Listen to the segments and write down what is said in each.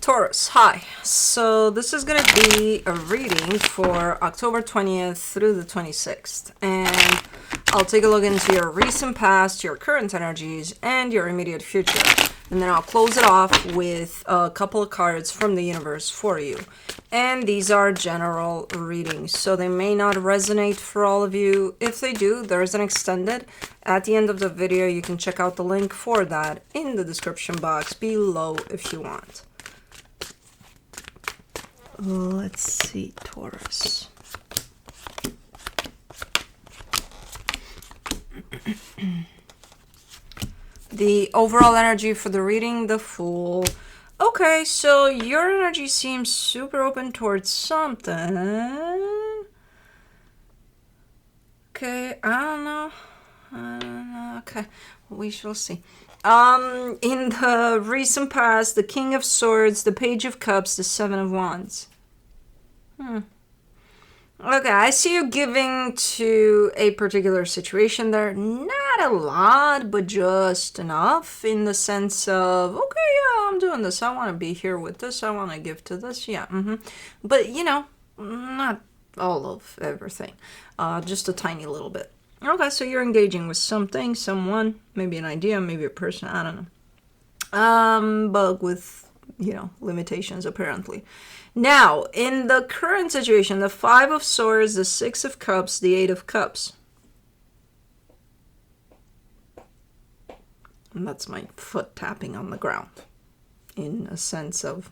Taurus, hi. So this is going to be a reading for October 20th through the 26th. And I'll take a look into your recent past, your current energies, and your immediate future. And then I'll close it off with a couple of cards from the universe for you. And these are general readings, so they may not resonate for all of you. If they do, there's an extended. At the end of the video, you can check out the link for that in the description box below if you want. Let's see, Taurus. The overall energy for the reading, the Fool. Okay, so your energy seems super open towards something. Okay, I don't know. Okay, we shall see. In the recent past, the King of Swords, the Page of Cups, the Seven of Wands. Okay, I see you giving to a particular situation there. Not a lot, but just enough in the sense of, okay, yeah, I'm doing this. I want to be here with this. I want to give to this. Yeah, But, you know, not all of everything. Just a tiny little bit. Okay, so you're engaging with something, someone, maybe an idea, maybe a person, I don't know. But with, you know, limitations apparently. Now, in the current situation, the Five of Swords, the Six of Cups, the Eight of Cups. And that's my foot tapping on the ground. In a sense of,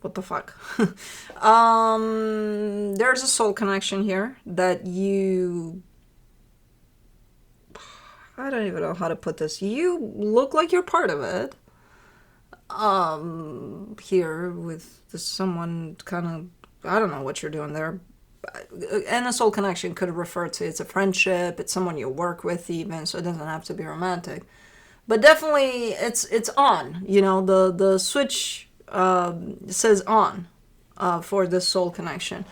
what the fuck? There's a soul connection here that you... I don't even know how to put this. You look like you're part of it. Here with someone kind of, I don't know what you're doing there. And a soul connection could refer to, it's a friendship, it's someone you work with even, so it doesn't have to be romantic. But definitely it's on, you know, the switch says on for this soul connection.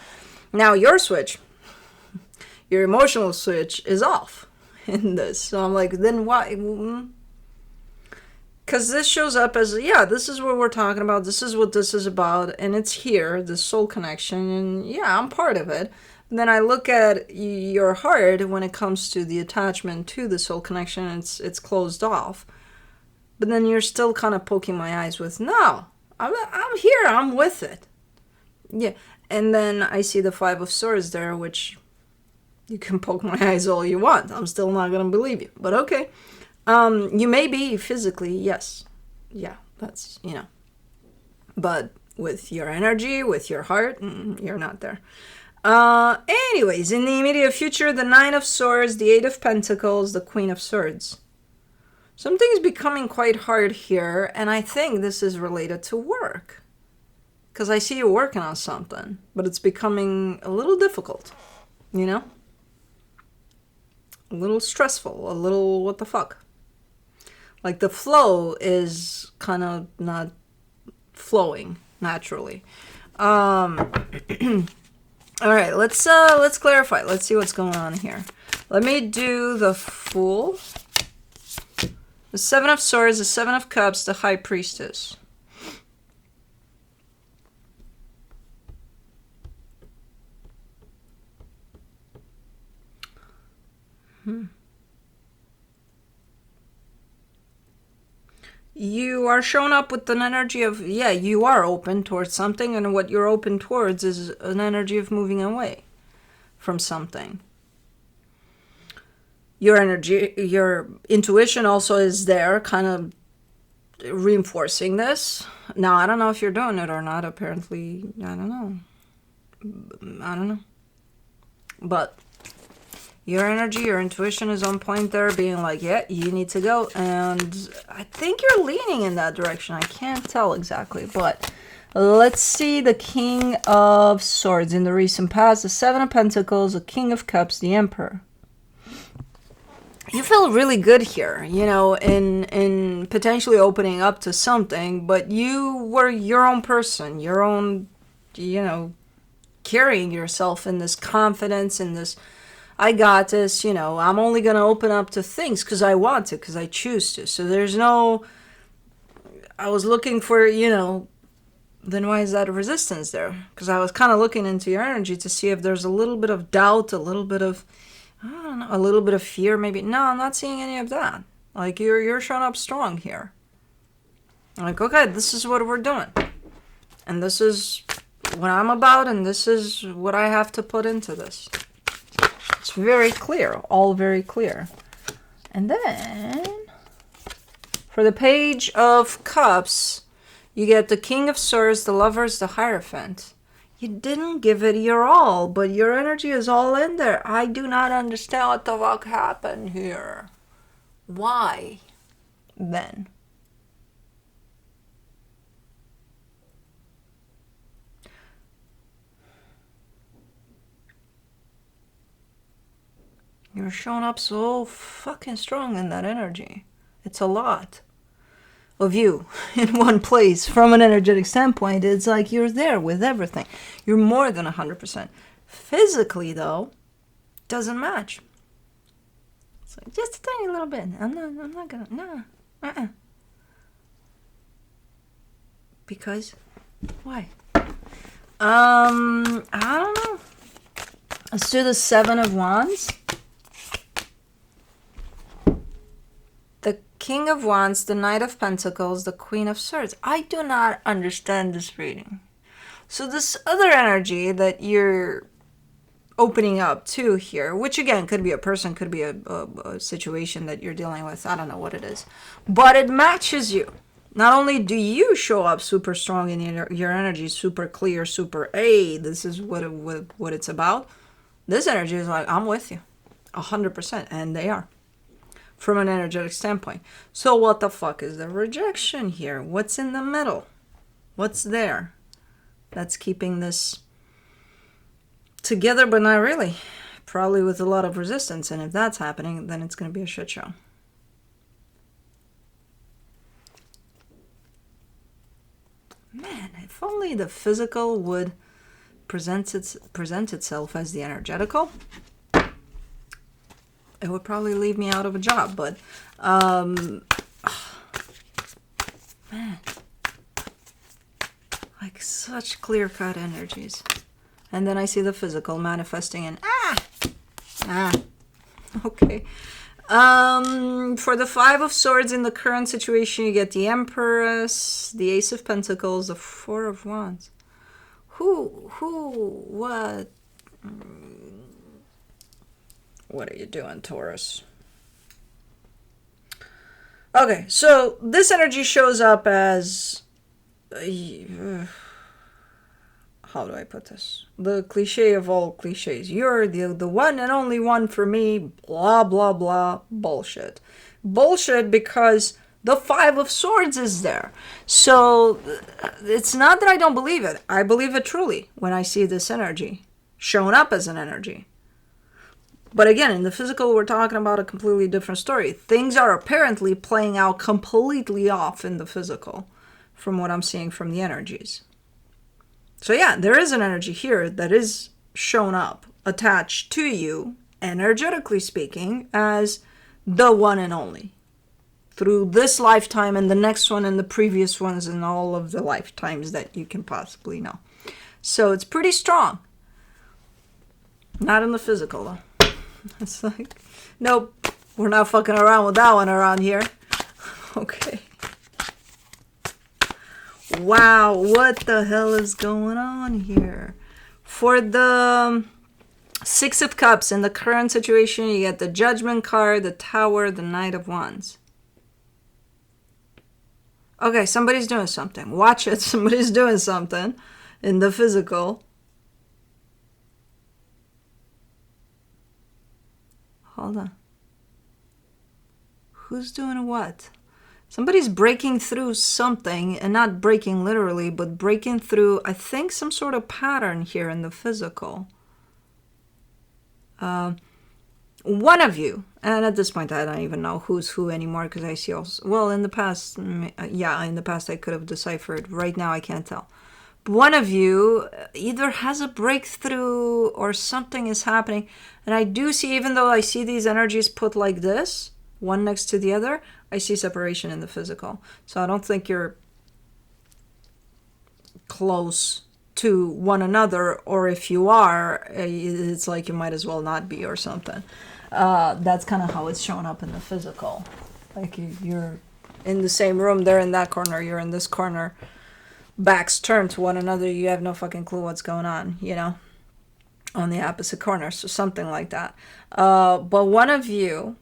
Now your switch, your emotional switch is off in this. So I'm like, then why? Because this shows up as, yeah, this is what we're talking about. This is what this is about. And it's here, the soul connection. And yeah, I'm part of it. And then I look at your heart when it comes to the attachment to the soul connection. It's closed off. But then you're still kind of poking my eyes with, no, I'm here. I'm with it. Yeah. And then I see the Five of Swords there, which you can poke my eyes all you want. I'm still not going to believe you. But okay. You may be physically, yes. Yeah, that's, you know. But with your energy, with your heart, you're not there. Anyways, in the immediate future, the Nine of Swords, the Eight of Pentacles, the Queen of Swords. Something's becoming quite hard here, and I think this is related to work. Because I see you working on something, but it's becoming a little difficult, you know? A little stressful, a little what the fuck. Like the flow is kind of not flowing naturally. All right, let's clarify. Let's see what's going on here. Let me do the Fool, the Seven of Swords, the Seven of Cups, the High Priestess. You are showing up with an energy of, yeah, you are open towards something, and what you're open towards is an energy of moving away from something. Your energy, your intuition also is there, kind of reinforcing this. Now, I don't know if you're doing it or not. Apparently, I don't know. But your energy, your intuition is on point there, being like, yeah, you need to go. And I think you're leaning in that direction. I can't tell exactly, but let's see the King of Swords in the recent past, the Seven of Pentacles, the King of Cups, the Emperor. You feel really good here, you know, in potentially opening up to something, but you were your own person, your own, you know, carrying yourself in this confidence, in this, I got this, you know, I'm only going to open up to things because I want to, because I choose to. So there's no, I was looking for, you know, then why is that resistance there? Because I was kind of looking into your energy to see if there's a little bit of doubt, a little bit of, I don't know, a little bit of fear maybe. No, I'm not seeing any of that. Like, you're showing up strong here. Like, okay, this is what we're doing. And this is what I'm about, and this is what I have to put into this. It's very clear, all very clear. And then, for the Page of Cups, you get the King of Swords, the Lovers, the Hierophant. You didn't give it your all, but your energy is all in there. I do not understand what the fuck happened here. Why, then? You're showing up so fucking strong in that energy. It's a lot of you in one place. From an energetic standpoint, it's like you're there with everything. You're more than 100%. Physically, though, doesn't match. It's like just a tiny little bit. I'm not gonna, no. Because, why? I don't know. Let's do the Seven of Wands. The King of Wands, the Knight of Pentacles, the Queen of Swords. I do not understand this reading. So this other energy that you're opening up to here, which again could be a person, could be a situation that you're dealing with. I don't know what it is. But it matches you. Not only do you show up super strong in your energy, super clear, super, hey, this is what it's about. This energy is like, I'm with you. 100%. And they are. From an energetic standpoint. So what the fuck is the rejection here? What's in the middle? What's there that's keeping this together, but not really? Probably with a lot of resistance. And if that's happening, then it's going to be a shit show. Man, if only the physical would present itself as the energetical, it would probably leave me out of a job. But man, like such clear-cut energies. And then I see the physical manifesting in okay. For the Five of Swords in the current situation, you get the Empress, the Ace of Pentacles, the Four of Wands. What? What are you doing, Taurus? Okay, so this energy shows up as... how do I put this? The cliche of all cliches. You're the one and only one for me. Blah, blah, blah. Bullshit. Bullshit because the Five of Swords is there. So it's not that I don't believe it. I believe it truly when I see this energy showing up as an energy. But again, in the physical, we're talking about a completely different story. Things are apparently playing out completely off in the physical from what I'm seeing from the energies. So yeah, there is an energy here that is shown up, attached to you, energetically speaking, as the one and only. Through this lifetime and the next one and the previous ones and all of the lifetimes that you can possibly know. So it's pretty strong. Not in the physical, though. It's like, nope, we're not fucking around with that one around here. Okay. Wow, what the hell is going on here? For the Six of Cups, in the current situation, you get the Judgment card, the Tower, the Knight of Wands. Okay, somebody's doing something. Watch it. Somebody's doing something in the physical. Hold on. Who's doing what? Somebody's breaking through something, and not breaking literally, but breaking through, I think, some sort of pattern here in the physical. One of you, and at this point I don't even know who's who anymore, because I see also, well, in the past, yeah, in the past I could have deciphered. Right now I can't tell. But one of you either has a breakthrough or something is happening. And I do see, even though I see these energies put like this, one next to the other, I see separation in the physical. So I don't think you're close to one another, or if you are, it's like you might as well not be or something. That's kind of how it's showing up in the physical. Like you're in the same room, they're in that corner, you're in this corner, backs turned to one another, you have no fucking clue what's going on, you know, on the opposite corner. So something like that. But one of you,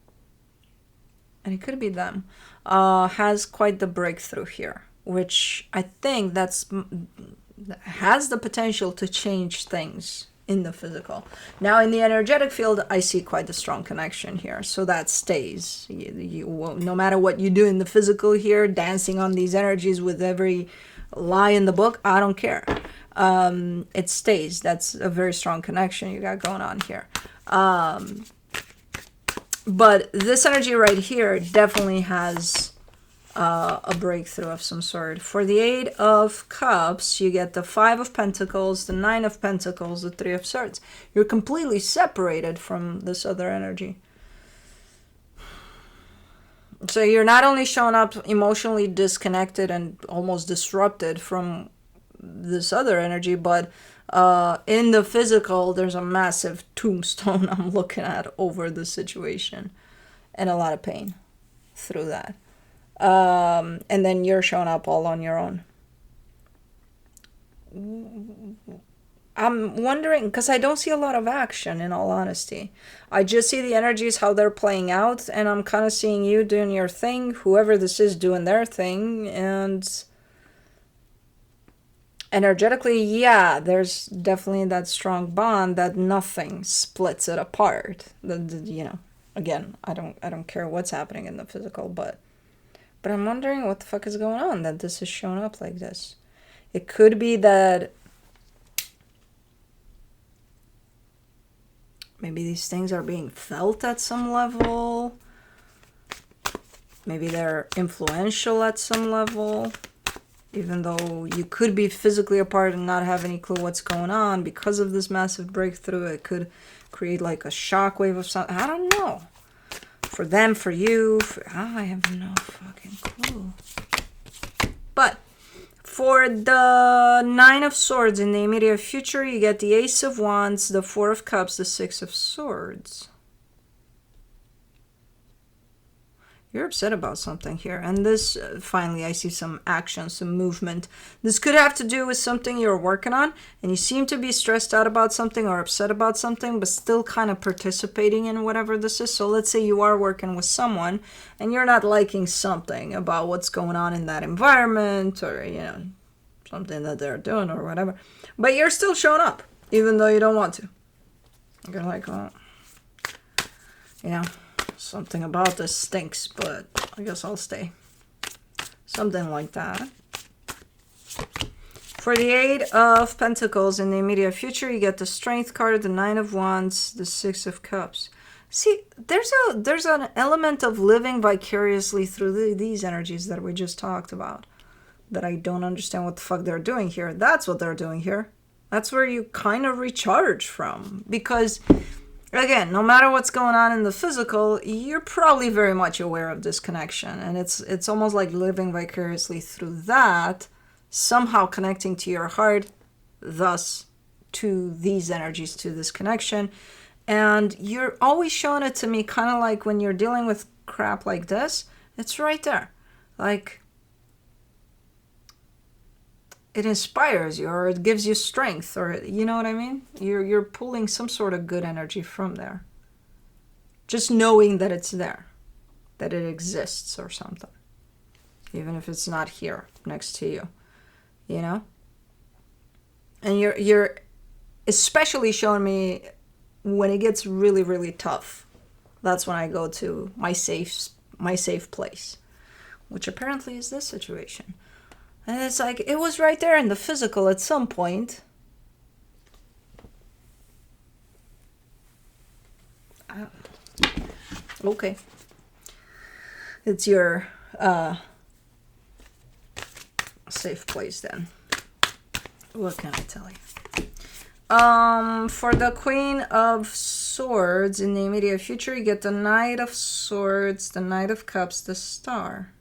and it could be them, has quite the breakthrough here, which I think has the potential to change things in the physical. Now in the energetic field, I see quite a strong connection here, so that stays. No matter what you do in the physical here, dancing on these energies with every lie in the book, I don't care. It stays. That's a very strong connection you got going on here. But this energy right here definitely has a breakthrough of some sort. For the Eight of Cups, you get the Five of Pentacles, the Nine of Pentacles, the Three of Swords. You're completely separated from this other energy. So you're not only showing up emotionally disconnected and almost disrupted from this other energy, but in the physical, there's a massive tombstone I'm looking at over the situation, and a lot of pain through that. And then you're showing up all on your own. I'm wondering, because I don't see a lot of action, in all honesty. I just see the energies, how they're playing out, and I'm kind of seeing you doing your thing, whoever this is doing their thing, and energetically, yeah, there's definitely that strong bond that nothing splits it apart. You know, again, I don't care what's happening in the physical, but I'm wondering what the fuck is going on that this is showing up like this. It could be that maybe these things are being felt at some level. Maybe they're influential at some level. Even though you could be physically apart and not have any clue what's going on because of this massive breakthrough, it could create like a shockwave of something. I don't know. For them, for you, I have no fucking clue. But for the Nine of Swords in the immediate future, you get the Ace of Wands, the Four of Cups, the Six of Swords. You're upset about something here. And this, finally, I see some action, some movement. This could have to do with something you're working on, and you seem to be stressed out about something or upset about something, but still kind of participating in whatever this is. So let's say you are working with someone, and you're not liking something about what's going on in that environment, or, you know, something that they're doing or whatever. But you're still showing up, even though you don't want to. You're like, well, you know, something about this stinks, but I guess I'll stay. Something like that. For the Eight of Pentacles in the immediate future, you get the Strength card, the Nine of Wands, the Six of Cups. See, there's an element of living vicariously through these energies that we just talked about, that I don't understand what the fuck they're doing here. That's what they're doing here. That's where you kind of recharge from, because again, no matter what's going on in the physical, you're probably very much aware of this connection. And it's almost like living vicariously through that, somehow connecting to your heart, thus to these energies, to this connection. And you're always showing it to me kind of like when you're dealing with crap like this, it's right there. Like, it inspires you, or it gives you strength, or, you know what I mean? You're pulling some sort of good energy from there. Just knowing that it's there, that it exists or something. Even if it's not here next to you, you know? And you're especially showing me when it gets really, really tough. That's when I go to my safe place, which apparently is this situation. And it's like, it was right there in the physical at some point. Okay. It's your safe place then. What can I tell you? For the Queen of Swords in the immediate future, you get the Knight of Swords, the Knight of Cups, the Star.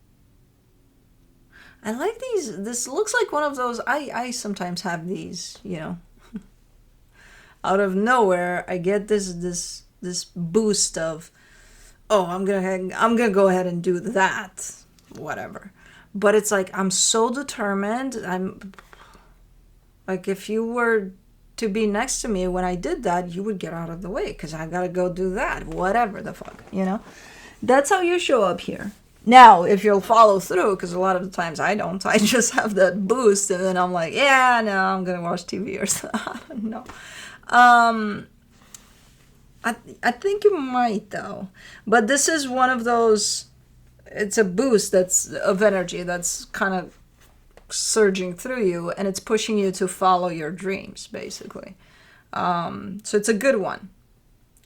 I like these. This looks like one of those. I sometimes have these, out of nowhere. I get this boost of, oh, I'm gonna go ahead and do that, whatever. But it's like I'm so determined. I'm like, if you were to be next to me when I did that, you would get out of the way because I gotta go do that, whatever the fuck. That's how you show up here. Now, if you'll follow through, because a lot of the times I don't, I just have that boost, and then I'm like, yeah, no, I'm gonna watch TV or something. I don't know. I think you might though, but this is one of those. It's a boost that's of energy that's kind of surging through you, and it's pushing you to follow your dreams, basically. So it's a good one.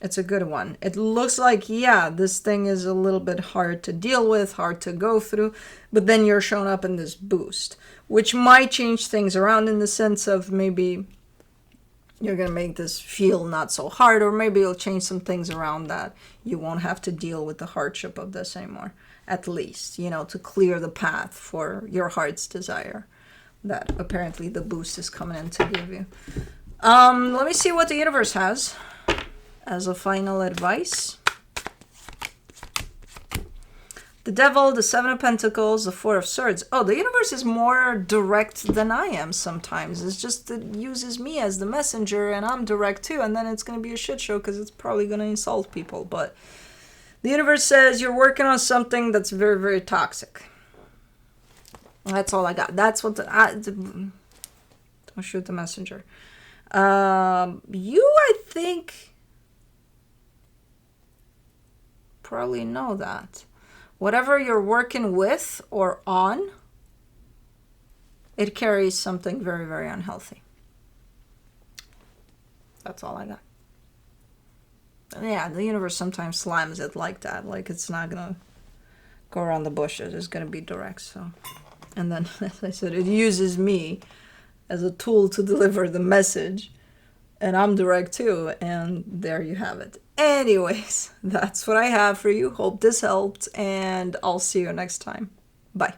It's a good one. It looks like, yeah, this thing is a little bit hard to deal with, hard to go through, but then you're showing up in this boost, which might change things around in the sense of maybe you're going to make this feel not so hard, or maybe you'll change some things around that you won't have to deal with the hardship of this anymore, at least, to clear the path for your heart's desire that apparently the boost is coming in to give you. Let me see what the universe has as a final advice. The Devil, the Seven of Pentacles, the Four of Swords. Oh, the universe is more direct than I am sometimes. It's just it uses me as the messenger, and I'm direct too, and then it's going to be a shit show because it's probably going to insult people. But the universe says you're working on something that's very, very toxic. That's all I got. That's what don't shoot the messenger. I think, probably know that. Whatever you're working with or on, it carries something very, very unhealthy. That's all I got. Yeah, the universe sometimes slams it like that. Like it's not going to go around the bushes. It's going to be direct. So, and then, as I said, it uses me as a tool to deliver the message. And I'm direct too. And there you have it. Anyways, that's what I have for you. Hope this helped. And I'll see you next time. Bye.